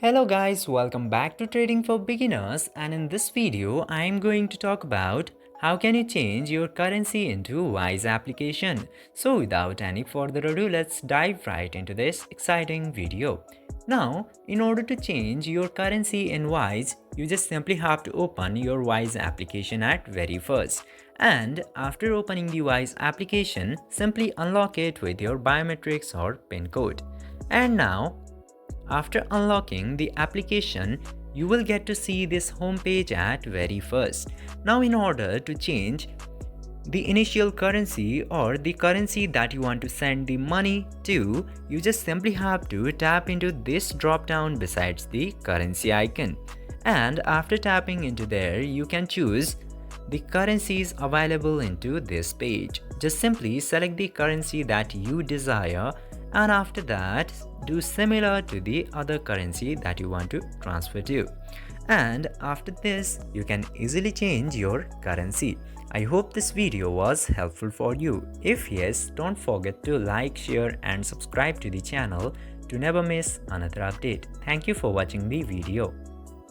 Hello guys, welcome back to Trading for Beginners, and in this video I am going to talk about how can you change your currency into Wise application. So without any further ado, let's dive right into this exciting video. Now, in order to change your currency in Wise, you just simply have to open your Wise application at very first. And after opening the Wise application, simply unlock it with your biometrics or PIN code. And now after unlocking the application, you will get to see this home page at very first. Now in order to change the initial currency or the currency that you want to send the money to, you just simply have to tap into this drop down besides the currency icon. And after tapping into there, you can choose the currencies available into this page. Just simply select the currency that you desire, and after that do similar to the other currency that you want to transfer to. And after this, you can easily change your currency. I hope this video was helpful for you. If yes, don't forget to like, share and subscribe to the channel to never miss another update. Thank you for watching the video.